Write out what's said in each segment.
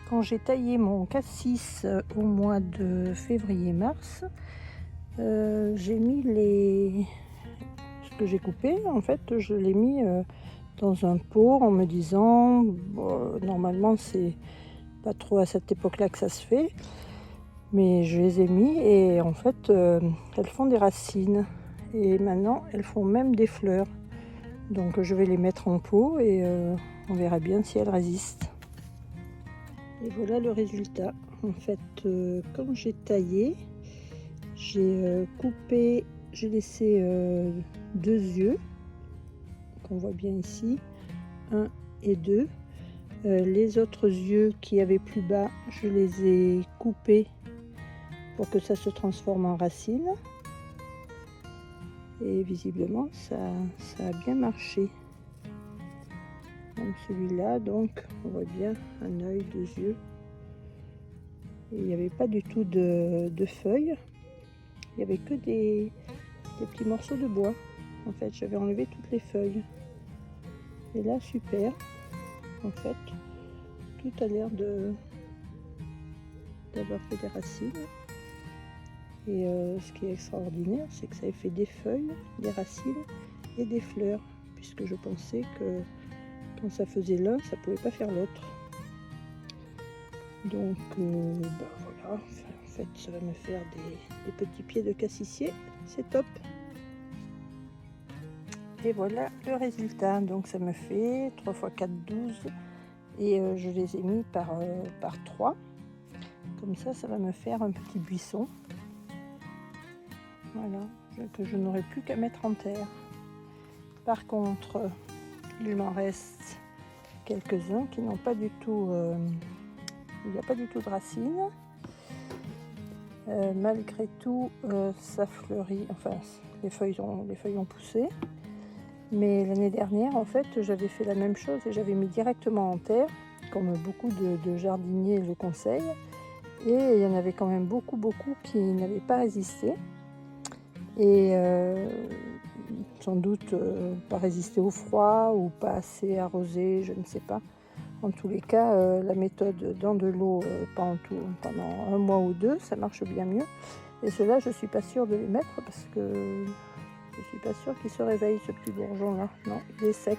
Quand j'ai taillé mon cassis au mois de février-mars, j'ai mis ce que j'ai coupé, en fait, je l'ai mis dans un pot en me disant bon, normalement c'est pas trop à cette époque-là que ça se fait, mais je les ai mis et en fait elles font des racines et maintenant elles font même des fleurs. Donc je vais les mettre en pot et on verra bien si elles résistent. Et voilà le résultat. En fait, quand j'ai taillé, j'ai coupé, j'ai laissé 2 yeux, qu'on voit bien ici, 1 et 2. Les autres yeux qui avaient plus bas, je les ai coupés pour que ça se transforme en racines. Et visiblement, ça a bien marché. Même celui-là, donc, on voit bien un œil, 2 yeux. Et il n'y avait pas du tout de feuilles. Il n'y avait que des petits morceaux de bois. En fait, j'avais enlevé toutes les feuilles. Et là, super. En fait, tout a l'air d'avoir fait des racines. Et ce qui est extraordinaire, c'est que ça ait fait des feuilles, des racines et des fleurs. Puisque je pensais que quand ça faisait l'un, ça ne pouvait pas faire l'autre. Donc, voilà. Enfin, en fait, ça va me faire des petits pieds de cassissier. C'est top. Et voilà le résultat. Donc ça me fait 3 x 4, 12 et je les ai mis par 3. Comme ça va me faire un petit buisson. Voilà, que je n'aurai plus qu'à mettre en terre. Par contre, il m'en reste quelques-uns qui n'ont pas du tout, il n'y a pas du tout de racines. Malgré tout, ça fleurit, enfin les feuilles ont poussé. Mais l'année dernière, en fait, j'avais fait la même chose et j'avais mis directement en terre, comme beaucoup de jardiniers le conseillent. Et il y en avait quand même beaucoup qui n'avaient pas résisté. Et sans doute pas résisté au froid ou pas assez arrosé, je ne sais pas. En tous les cas, la méthode dans de l'eau pendant 1 mois ou 2, ça marche bien mieux. Et ceux-là, je ne suis pas sûre de les mettre parce que je ne suis pas sûre qu'il se réveille, ce petit bourgeon-là. Non, il est sec.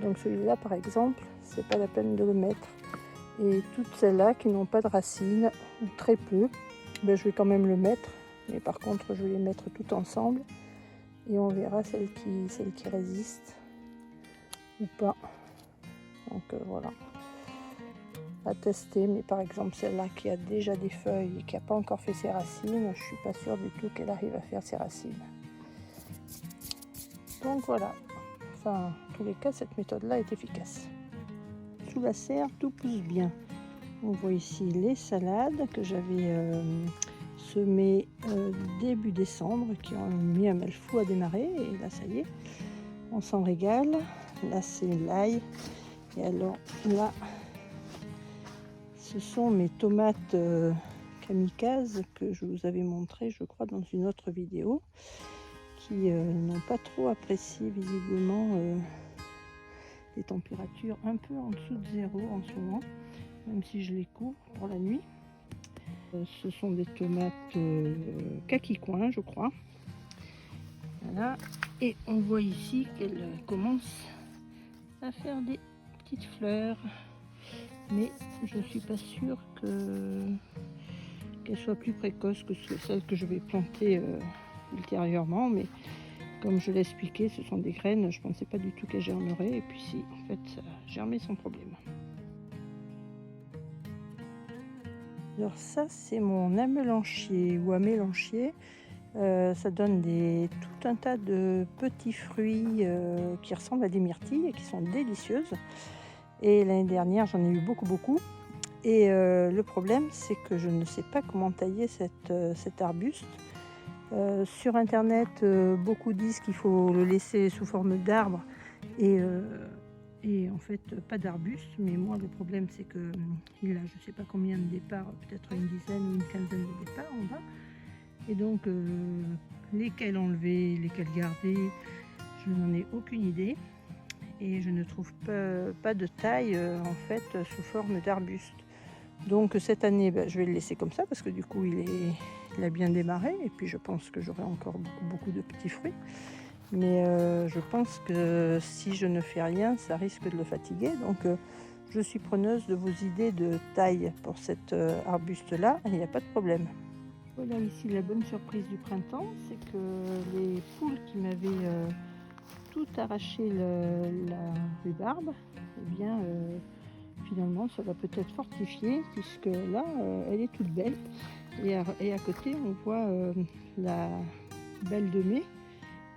Donc celui-là, par exemple, c'est pas la peine de le mettre. Et toutes celles-là qui n'ont pas de racines, ou très peu, ben, je vais quand même le mettre. Mais par contre, je vais les mettre toutes ensemble. Et on verra celles qui résistent ou pas. Donc voilà. À tester. Mais par exemple, celle-là qui a déjà des feuilles et qui n'a pas encore fait ses racines, je ne suis pas sûre du tout qu'elle arrive à faire ses racines. Donc voilà, enfin, en tous les cas, cette méthode-là est efficace. Sous la serre, tout pousse bien. On voit ici les salades que j'avais semées début décembre, qui ont mis un mal fou à démarrer. Et là, ça y est, on s'en régale. Là, c'est l'ail. Et alors là, ce sont mes tomates kamikazes que je vous avais montré, je crois, dans une autre vidéo, qui n'ont pas trop apprécié visiblement des températures un peu en dessous de 0 en ce moment, même si je les couvre pour la nuit. Ce sont des tomates kaki coin, je crois. Voilà, et on voit ici qu'elles commencent à faire des petites fleurs, mais je ne suis pas sûre qu'elles soient plus précoces que celles que je vais planter ultérieurement, mais comme je l'ai expliqué, ce sont des graines, je ne pensais pas du tout qu'elles germeraient, et puis si, en fait, ça a germé sans problème. Alors ça, c'est mon amélanchier ou amélanchier. Ça donne tout un tas de petits fruits qui ressemblent à des myrtilles et qui sont délicieuses. Et l'année dernière, j'en ai eu beaucoup. Et le problème, c'est que je ne sais pas comment tailler cet arbuste. Sur internet, beaucoup disent qu'il faut le laisser sous forme d'arbre et en fait pas d'arbuste. Mais moi, le problème, c'est que il a je ne sais pas combien de départs, peut-être une dizaine ou une quinzaine de départs en bas. Et donc lesquels enlever, lesquels garder, je n'en ai aucune idée. Et je ne trouve pas de taille en fait sous forme d'arbuste. Donc cette année, je vais le laisser comme ça parce que du coup il a bien démarré et puis je pense que j'aurai encore beaucoup de petits fruits. Mais je pense que si je ne fais rien, ça risque de le fatiguer. Donc je suis preneuse de vos idées de taille pour cet arbuste-là, il n'y a pas de problème. Voilà ici la bonne surprise du printemps, c'est que les poules qui m'avaient tout arraché la rhubarbe, eh bien finalement ça va peut-être fortifier puisque là elle est toute belle et à côté on voit la belle de mai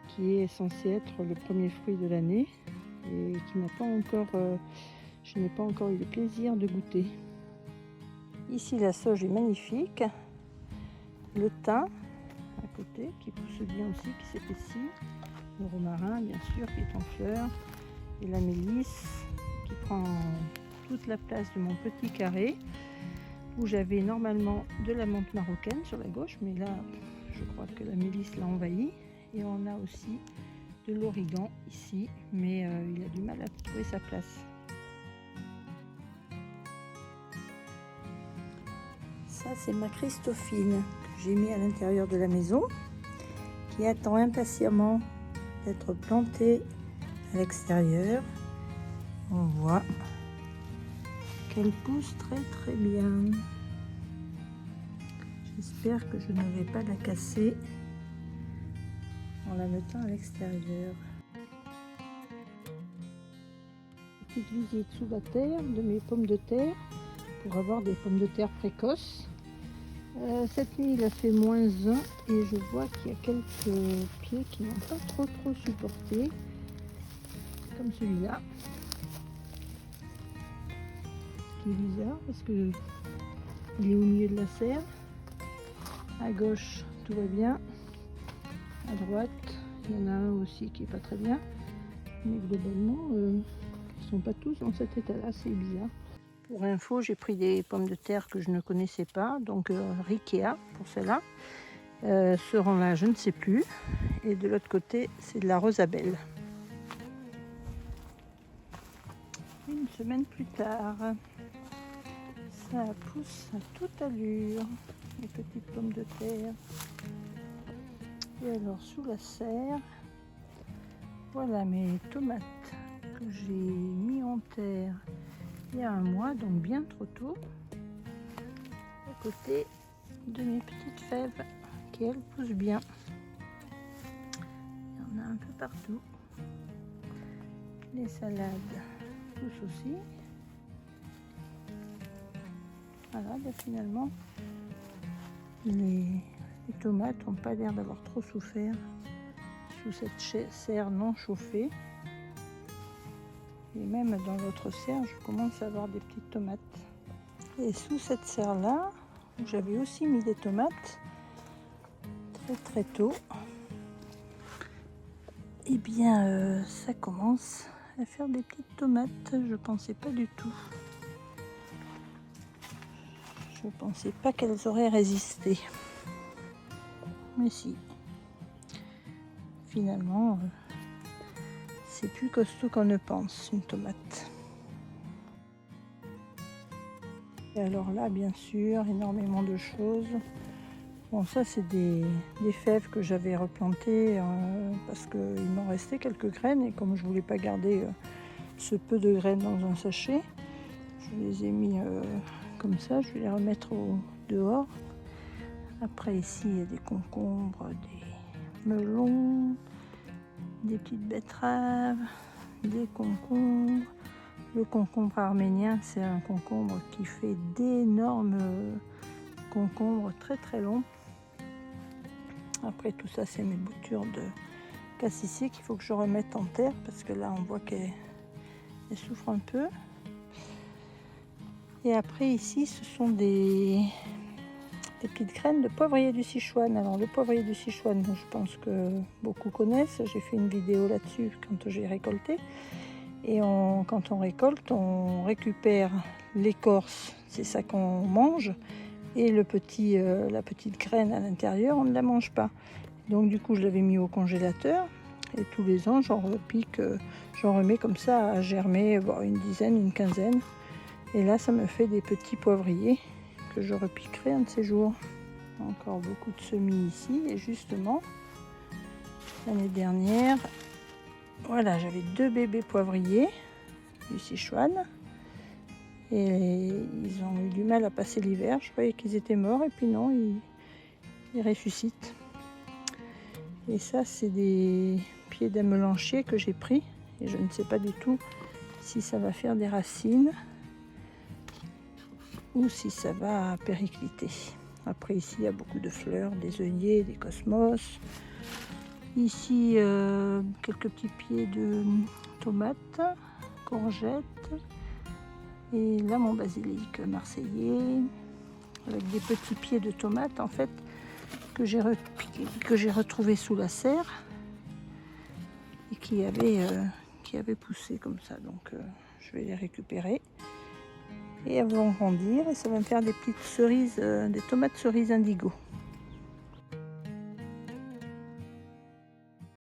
qui est censée être le premier fruit de l'année et qui n'a pas encore, je n'ai pas encore eu le plaisir de goûter. Ici la sauge est magnifique, le thym à côté qui pousse bien aussi, qui s'épaissit, le romarin bien sûr qui est en fleurs et la mélisse qui prend toute la place de mon petit carré où j'avais normalement de la menthe marocaine sur la gauche, mais là je crois que la mélisse l'a envahi. Et on a aussi de l'origan ici, mais il a du mal à trouver sa place. Ça c'est ma Christophine que j'ai mis à l'intérieur de la maison, qui attend impatiemment d'être plantée à l'extérieur. On voit qu'elle pousse très bien. J'espère que je ne vais pas la casser en la mettant à l'extérieur. Petite visite sous la terre de mes pommes de terre pour avoir des pommes de terre précoces. Cette nuit il a fait -1 et je vois qu'il y a quelques pieds qui n'ont pas trop supporté, comme celui-là, qui est bizarre parce que il est au milieu de la serre. À gauche tout va bien, à droite il y en a un aussi qui est pas très bien, mais globalement ils sont pas tous dans cet état là, c'est bizarre. Pour info, j'ai pris des pommes de terre que je ne connaissais pas, donc Ricea pour celle-là, ce rang là je ne sais plus, et de l'autre côté c'est de la Rosabelle. Une semaine plus tard, ça pousse à toute allure, les petites pommes de terre. Et alors sous la serre, voilà mes tomates que j'ai mis en terre il y a 1 mois, donc bien trop tôt, à côté de mes petites fèves qui elles poussent bien. Il y en a un peu partout. Les salades poussent aussi. Voilà, finalement les tomates n'ont pas l'air d'avoir trop souffert sous cette serre non chauffée. Et même dans l'autre serre, je commence à avoir des petites tomates. Et sous cette serre là, où j'avais aussi mis des tomates très tôt, et bien ça commence à faire des petites tomates. Je pensais pas du tout. Je pensais pas qu'elles auraient résisté. Mais si. Finalement, c'est plus costaud qu'on ne pense, une tomate. Et alors là, bien sûr, énormément de choses. Bon, ça, c'est des fèves que j'avais replantées parce qu'il m'en restait quelques graines. Et comme je voulais pas garder ce peu de graines dans un sachet, je les ai mis comme ça. Je vais les remettre dehors. Après, ici, il y a des concombres, des melons, des petites betteraves, des concombres. Le concombre arménien, c'est un concombre qui fait d'énormes concombres très longs. Après tout ça, c'est mes boutures de cassis qu'il faut que je remette en terre parce que là, on voit qu'elle souffre un peu. Et après ici, ce sont des petites graines de poivrier du Sichuan. Alors le poivrier du Sichuan, je pense que beaucoup connaissent. J'ai fait une vidéo là-dessus quand j'ai récolté. Et quand on récolte, on récupère l'écorce, c'est ça qu'on mange. Et la petite graine à l'intérieur, on ne la mange pas. Donc du coup, je l'avais mis au congélateur. Et tous les ans, j'en repique, j'en remets comme ça à germer, une dizaine, une quinzaine. Et là, ça me fait des petits poivriers que je repiquerai un de ces jours. Encore beaucoup de semis ici. Et justement, l'année dernière, voilà, j'avais 2 bébés poivriers du Sichuan. Et ils ont eu du mal à passer l'hiver. Je croyais qu'ils étaient morts et puis non, ils ressuscitent. Et ça, c'est des pieds d'amelanchier que j'ai pris. Et je ne sais pas du tout si ça va faire des racines ou si ça va péricliter. Après, ici, il y a beaucoup de fleurs, des œillets, des cosmos. Ici, quelques petits pieds de tomates, courgettes. Et là, mon basilic marseillais, avec des petits pieds de tomates, en fait, que j'ai retrouvé sous la serre et qui avaient poussé comme ça. Donc, je vais les récupérer. Et elles vont grandir et ça va me faire des petites cerises, des tomates cerises indigo.